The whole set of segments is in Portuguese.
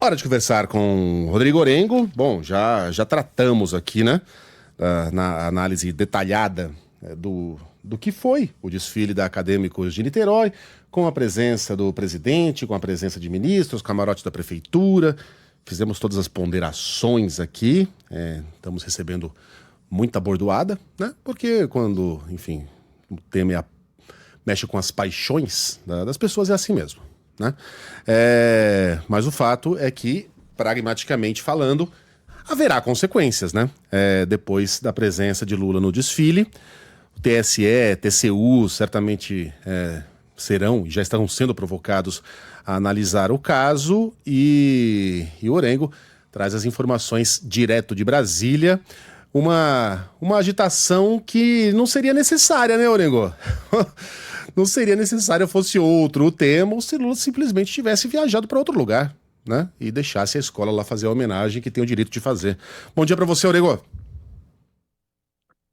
Hora de conversar com Rodrigo Orengo. Bom, já tratamos aqui, né, na análise detalhada do que foi o desfile da Acadêmicos de Niterói, com a presença do presidente, com a presença de ministros, camarote da prefeitura. Fizemos todas as ponderações aqui. Estamos recebendo muita bordoada, né? Porque quando, enfim, o tema mexe com as paixões das pessoas, é assim mesmo, né? Mas o fato é que, pragmaticamente falando, haverá consequências, né? Depois da presença de Lula no desfile, o TSE, TCU certamente serão e já estão sendo provocados a analisar o caso, e o Orengo traz as informações direto de Brasília. Uma agitação que não seria necessária, né, Orengo? Não seria necessário fosse outro o tema, ou se Lula simplesmente tivesse viajado para outro lugar, né? E deixasse a escola lá fazer a homenagem que tem o direito de fazer. Bom dia para você, Orengo.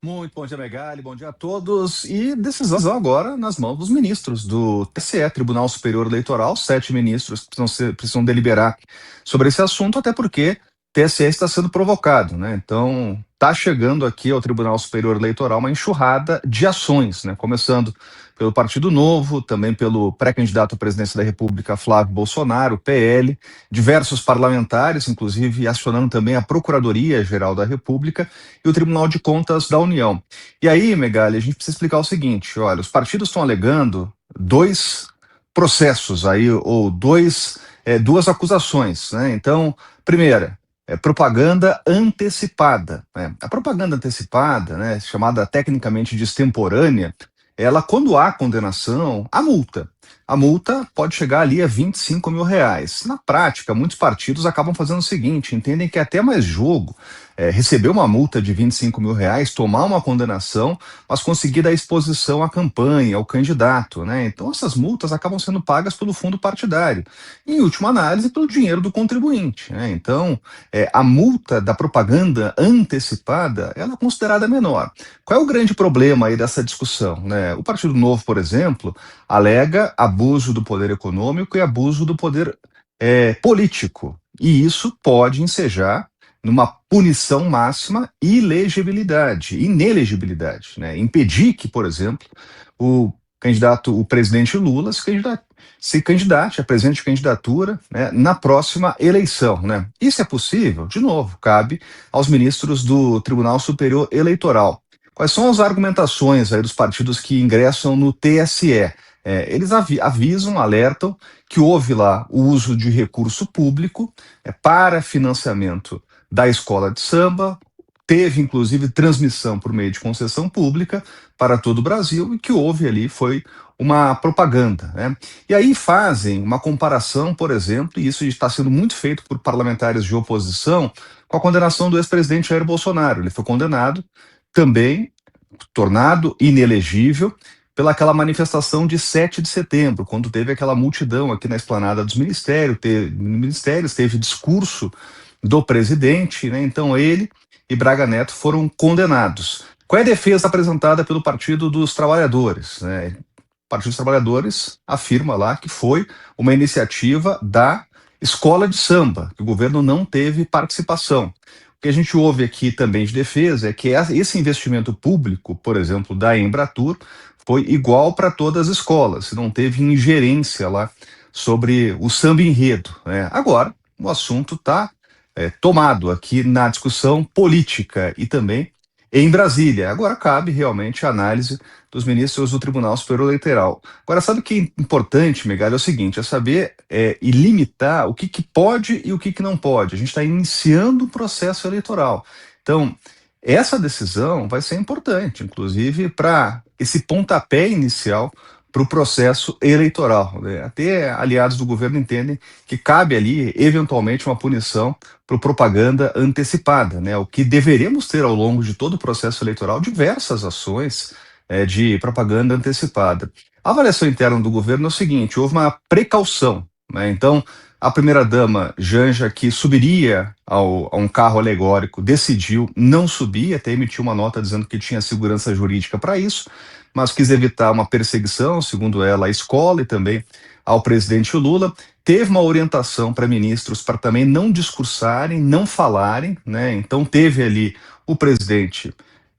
Muito bom dia, Megali, bom dia a todos. E decisão agora nas mãos dos ministros do TSE, Tribunal Superior Eleitoral. 7 ministros precisam deliberar sobre esse assunto, até porque o TSE está sendo provocado, né? Então, está chegando aqui ao Tribunal Superior Eleitoral uma enxurrada de ações, né? Começando pelo Partido Novo, também pelo pré-candidato à presidência da República, Flávio Bolsonaro, PL, diversos parlamentares, inclusive acionando também a Procuradoria-Geral da República e o Tribunal de Contas da União. E aí, Megali, a gente precisa explicar o seguinte: olha, os partidos estão alegando 2 processos aí, ou duas acusações, né? Então, primeira, propaganda antecipada, né? A propaganda antecipada, né, chamada tecnicamente de extemporânea, ela, quando há condenação, a multa pode chegar ali a R$ 25 mil. Na prática, muitos partidos acabam fazendo o seguinte: entendem que é até mais jogo receber uma multa de R$ 25 mil, tomar uma condenação, mas conseguir dar exposição à campanha, ao candidato, né? Então essas multas acabam sendo pagas pelo fundo partidário, e, em última análise, pelo dinheiro do contribuinte, né? Então, a multa da propaganda antecipada, ela é considerada menor. Qual é o grande problema aí dessa discussão, né? O Partido Novo, por exemplo, alega abuso do poder econômico e abuso do poder político. E isso pode ensejar numa punição máxima e inelegibilidade, né? Impedir que, por exemplo, o presidente Lula se candidate, apresente candidatura, né, na próxima eleição, né? Isso é possível? De novo, cabe aos ministros do Tribunal Superior Eleitoral. Quais são as argumentações aí dos partidos que ingressam no TSE? Eles avisam, alertam que houve lá o uso de recurso público para financiamento da escola de samba, teve inclusive transmissão por meio de concessão pública para todo o Brasil, e que houve ali foi uma propaganda, né? E aí fazem uma comparação, por exemplo, e isso está sendo muito feito por parlamentares de oposição, com a condenação do ex-presidente Jair Bolsonaro. Ele foi condenado também, tornado inelegível pelaquela manifestação de 7 de setembro, quando teve aquela multidão aqui na esplanada dos ministérios, teve discurso do presidente, né? Então ele e Braga Neto foram condenados. Qual é a defesa apresentada pelo Partido dos Trabalhadores, né? O Partido dos Trabalhadores afirma lá que foi uma iniciativa da escola de samba, que o governo não teve participação. O que a gente ouve aqui também de defesa é que esse investimento público, por exemplo, da Embratur, foi igual para todas as escolas, não teve ingerência lá sobre o samba enredo, né? Agora, o assunto está tomado aqui na discussão política e também em Brasília. Agora cabe realmente a análise dos ministros do Tribunal Superior Eleitoral. Agora, sabe o que é importante, Megali? É o seguinte: é saber e limitar o que pode e o que não pode. A gente está iniciando o processo eleitoral. Então, essa decisão vai ser importante, inclusive, para esse pontapé inicial para o processo eleitoral, né? Até aliados do governo entendem que cabe ali, eventualmente, uma punição por propaganda antecipada, né? O que deveremos ter ao longo de todo o processo eleitoral, diversas ações de propaganda antecipada. A avaliação interna do governo é o seguinte: houve uma precaução, né? Então, a primeira-dama Janja, que subiria a um carro alegórico, decidiu não subir, até emitiu uma nota dizendo que tinha segurança jurídica para isso, mas quis evitar uma perseguição, segundo ela, à escola e também ao presidente Lula. teve uma orientação para ministros para também não discursarem, não falarem, né? Então teve ali o presidente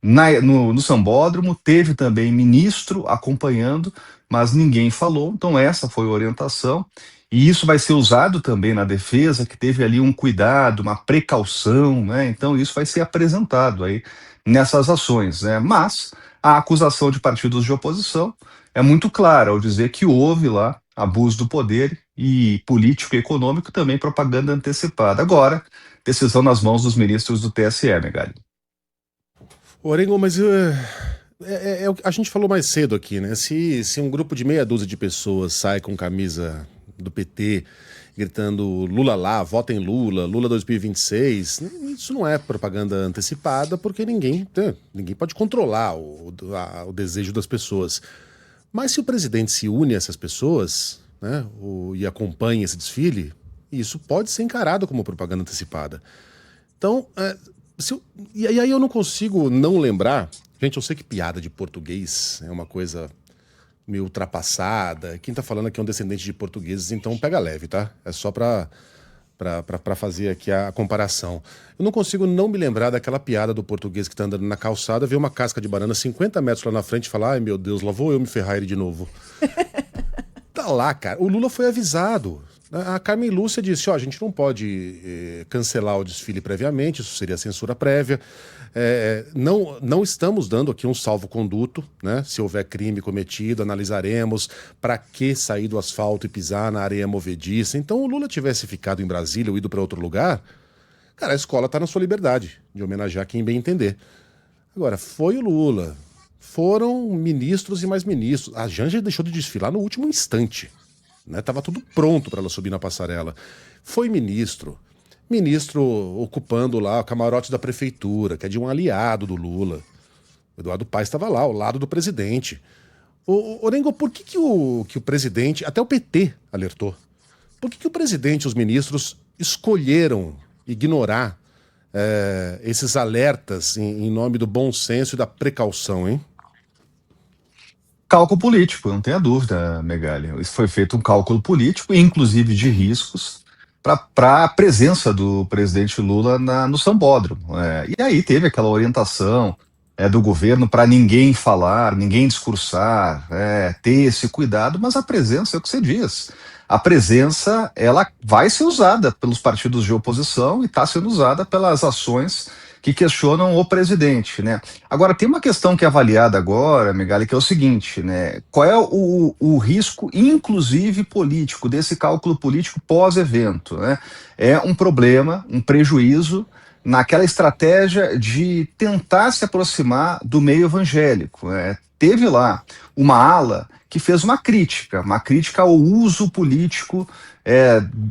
no Sambódromo, teve também ministro acompanhando, mas ninguém falou. Então essa foi a orientação. E isso vai ser usado também na defesa, que teve ali um cuidado, uma precaução, né? Então isso vai ser apresentado aí nessas ações, né? Mas a acusação de partidos de oposição é muito clara ao dizer que houve lá abuso do poder e político e econômico, também propaganda antecipada. Agora, decisão nas mãos dos ministros do TSE, Megali. Orengo, mas a gente falou mais cedo aqui, né? Se um grupo de meia dúzia de pessoas sai com camisa do PT gritando Lula lá, votem Lula, Lula 2026, isso não é propaganda antecipada, porque ninguém pode controlar o desejo das pessoas. Mas se o presidente se une a essas pessoas, né, e acompanha esse desfile, isso pode ser encarado como propaganda antecipada. Então, e aí eu não consigo não lembrar. Gente, eu sei que piada de português é uma coisa meio ultrapassada. Quem tá falando aqui é um descendente de portugueses, então pega leve, tá? É só pra fazer aqui a comparação. Eu não consigo não me lembrar daquela piada do português que tá andando na calçada, vê uma casca de banana 50 metros lá na frente e fala: ai meu Deus, lá vou eu me ferrar ele de novo. Tá lá, cara. O Lula foi avisado. A Carmen Lúcia disse: ó, a gente não pode cancelar o desfile previamente, isso seria censura prévia. Não estamos dando aqui um salvo-conduto, né? Se houver crime cometido, analisaremos para que sair do asfalto e pisar na areia movediça. Então, o Lula tivesse ficado em Brasília ou ido para outro lugar, cara, a escola está na sua liberdade de homenagear quem bem entender. Agora, foi o Lula. Foram ministros e mais ministros. A Janja deixou de desfilar no último instante. Né? Tava tudo pronto para ela subir na passarela. Foi ministro ocupando lá o camarote da prefeitura, que é de um aliado do Lula. O Eduardo Paes estava lá, ao lado do presidente. Orengo, por que o presidente, até o PT alertou, por que o presidente e os ministros escolheram ignorar esses alertas em nome do bom senso e da precaução, hein? Cálculo político, não tenha dúvida, Megali. Isso foi feito um cálculo político, inclusive de riscos, para a presença do presidente Lula no Sambódromo. E aí teve aquela orientação do governo para ninguém falar, ninguém discursar, ter esse cuidado, mas a presença é o que você diz. A presença, ela vai ser usada pelos partidos de oposição e está sendo usada pelas ações que questionam o presidente, né? Agora, tem uma questão que é avaliada agora, Megali, que é o seguinte, né? Qual é o risco, inclusive político, desse cálculo político pós-evento, né? É um problema, um prejuízo naquela estratégia de tentar se aproximar do meio evangélico, né? Teve lá uma ala que fez uma crítica ao uso político,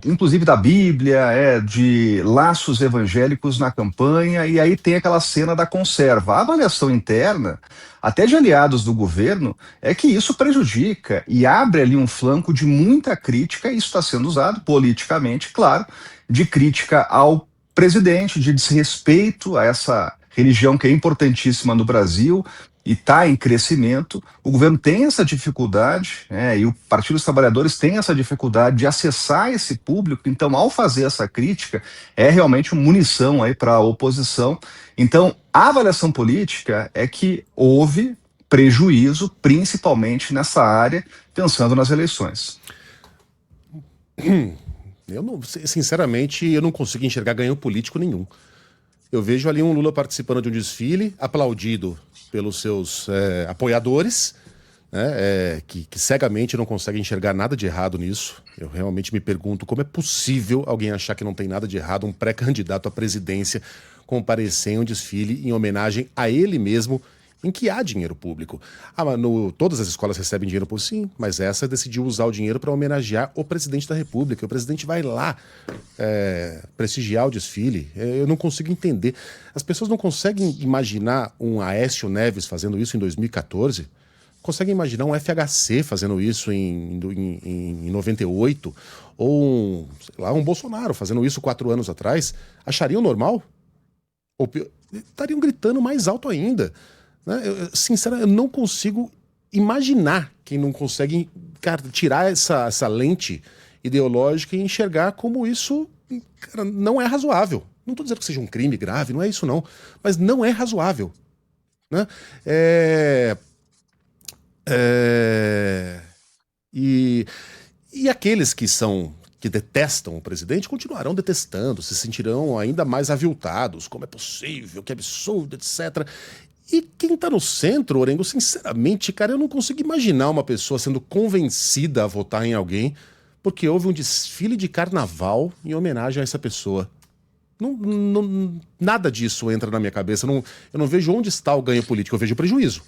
inclusive da Bíblia, de laços evangélicos na campanha, e aí tem aquela cena da conserva. A avaliação interna, até de aliados do governo, é que isso prejudica e abre ali um flanco de muita crítica, e isso está sendo usado politicamente, claro, de crítica ao presidente, de desrespeito a essa religião que é importantíssima no Brasil e está em crescimento. O governo tem essa dificuldade, e o Partido dos Trabalhadores tem essa dificuldade de acessar esse público. Então, ao fazer essa crítica, é realmente uma munição aí para a oposição. Então, a avaliação política é que houve prejuízo, principalmente nessa área, pensando nas eleições. Sinceramente, eu não consigo enxergar ganho político nenhum. Eu vejo ali um Lula participando de um desfile, aplaudido pelos seus apoiadores, né, que cegamente não conseguem enxergar nada de errado nisso. Eu realmente me pergunto como é possível alguém achar que não tem nada de errado, um pré-candidato à presidência comparecer em um desfile em homenagem a ele mesmo, em que há dinheiro público. Mas todas as escolas recebem dinheiro público? Sim, mas essa decidiu usar o dinheiro para homenagear o presidente da República. O presidente vai lá prestigiar o desfile. Eu não consigo entender. As pessoas não conseguem imaginar um Aécio Neves fazendo isso em 2014? Conseguem imaginar um FHC fazendo isso em 98? Ou um Bolsonaro fazendo isso 4 anos atrás? Achariam normal? Ou estariam gritando mais alto ainda. Sinceramente, eu não consigo imaginar quem não consegue, cara, tirar essa lente ideológica e enxergar como isso, cara, não é razoável. Não estou dizendo que seja um crime grave, não é isso não, mas não é razoável, né? E aqueles que detestam o presidente continuarão detestando, se sentirão ainda mais aviltados, como é possível, que absurdo, etc. E quem tá no centro, Orengo, sinceramente, cara, eu não consigo imaginar uma pessoa sendo convencida a votar em alguém porque houve um desfile de carnaval em homenagem a essa pessoa. Nada disso entra na minha cabeça. Eu não vejo onde está o ganho político, eu vejo o prejuízo.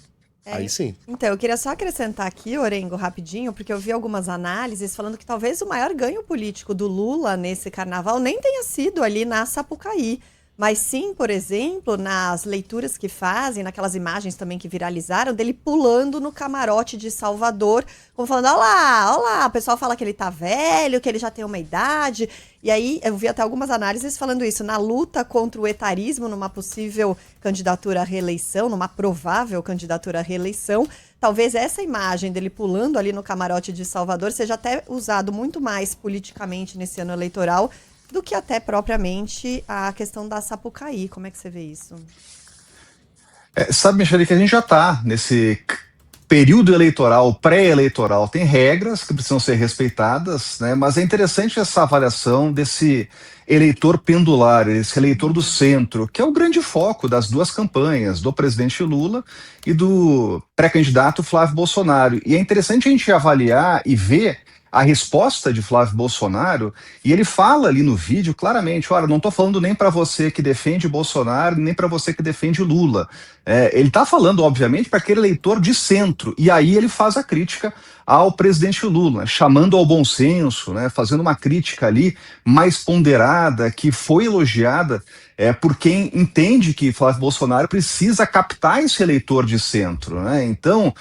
Aí sim. Então, eu queria só acrescentar aqui, Orengo, rapidinho, porque eu vi algumas análises falando que talvez o maior ganho político do Lula nesse carnaval nem tenha sido ali na Sapucaí, mas sim, por exemplo, nas leituras que fazem, naquelas imagens também que viralizaram, dele pulando no camarote de Salvador, como falando, olha lá, o pessoal fala que ele tá velho, que ele já tem uma idade, e aí eu vi até algumas análises falando isso, na luta contra o etarismo, numa possível candidatura à reeleição, numa provável candidatura à reeleição, talvez essa imagem dele pulando ali no camarote de Salvador seja até usado muito mais politicamente nesse ano eleitoral do que até propriamente a questão da Sapucaí. Como é que você vê isso? Sabe, Michele, que a gente já está nesse período eleitoral, pré-eleitoral, tem regras que precisam ser respeitadas, né? Mas é interessante essa avaliação desse eleitor pendular, esse eleitor do centro, que é o grande foco das duas campanhas, do presidente Lula e do pré-candidato Flávio Bolsonaro. E é interessante a gente avaliar e ver a resposta de Flávio Bolsonaro, e ele fala ali no vídeo claramente, olha, não estou falando nem para você que defende Bolsonaro, nem para você que defende Lula. Ele está falando, obviamente, para aquele eleitor de centro, e aí ele faz a crítica ao presidente Lula, chamando ao bom senso, né, fazendo uma crítica ali mais ponderada, que foi elogiada por quem entende que Flávio Bolsonaro precisa captar esse eleitor de centro, né? Então,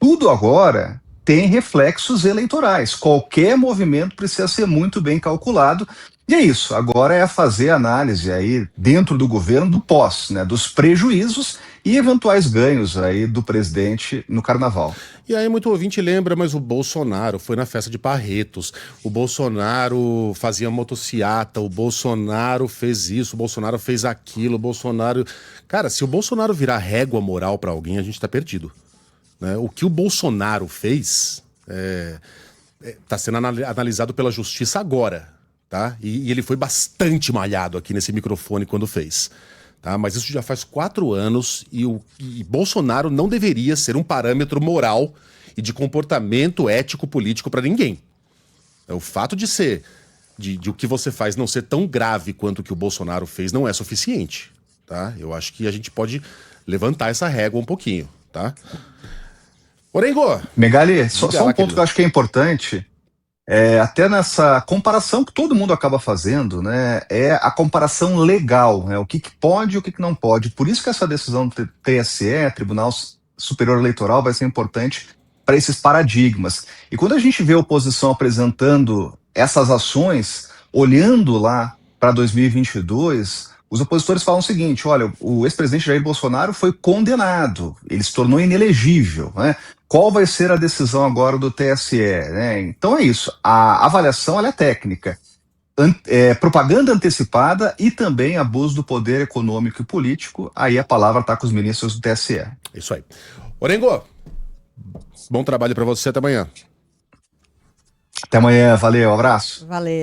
tudo agora tem reflexos eleitorais. Qualquer movimento precisa ser muito bem calculado. E é isso. Agora é fazer análise aí dentro do governo do pós, né, dos prejuízos e eventuais ganhos aí do presidente no carnaval. E aí muito ouvinte lembra, mas o Bolsonaro foi na festa de Barretos, o Bolsonaro fazia motociata, o Bolsonaro fez isso, o Bolsonaro fez aquilo, o Bolsonaro... Cara, se o Bolsonaro virar régua moral pra alguém, a gente tá perdido. Né? O que o Bolsonaro fez está sendo analisado pela justiça agora, tá? E ele foi bastante malhado aqui nesse microfone quando fez, tá? Mas isso já faz 4 anos e Bolsonaro não deveria ser um parâmetro moral e de comportamento ético político para ninguém. O fato de o que você faz não ser tão grave quanto o que o Bolsonaro fez não é suficiente, tá? Eu acho que a gente pode levantar essa régua um pouquinho, tá? Orengo! Megali, só um ponto querido, que eu acho que é importante, até nessa comparação que todo mundo acaba fazendo, né, é a comparação legal, né, o que pode e o que não pode. Por isso que essa decisão do TSE, Tribunal Superior Eleitoral, vai ser importante para esses paradigmas. E quando a gente vê a oposição apresentando essas ações, olhando lá para 2022... os opositores falam o seguinte, olha, o ex-presidente Jair Bolsonaro foi condenado, ele se tornou inelegível, né? Qual vai ser a decisão agora do TSE? Né? Então é isso, a avaliação ela é técnica, propaganda antecipada e também abuso do poder econômico e político, aí a palavra está com os ministros do TSE. Isso aí. Orengo, bom trabalho para você, até amanhã. Até amanhã, valeu, abraço. Valeu.